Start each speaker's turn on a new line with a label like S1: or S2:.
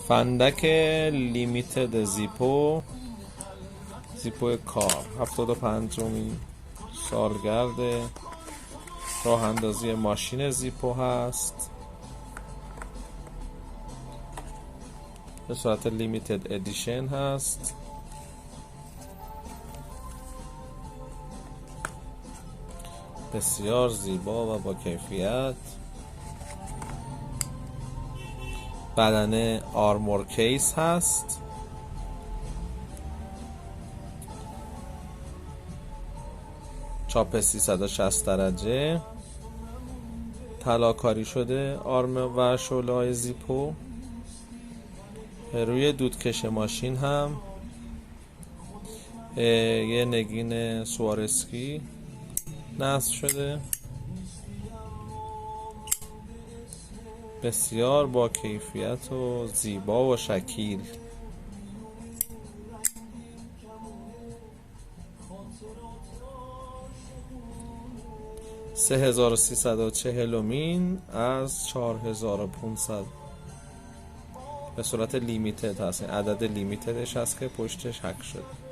S1: فندک لیمیتد زیپو کار 75مین سالگرد راه اندازی ماشین زیپو هست. به صورت لیمیتد ادیشن هست. بسیار زیبا و با کیفیت. بدنه آرمور کیس هست. چاپ 360 درجه. طلاکاری شده آرم و شعله‌های زیپو. روی دودکش ماشین هم یه نگین سوارسکی نصب شده. بسیار با کیفیت و زیبا و شکیل. 3340مین از 4500 به صورت لیمیتد هست. عدد لیمیتدش هست که پشتش حک شده.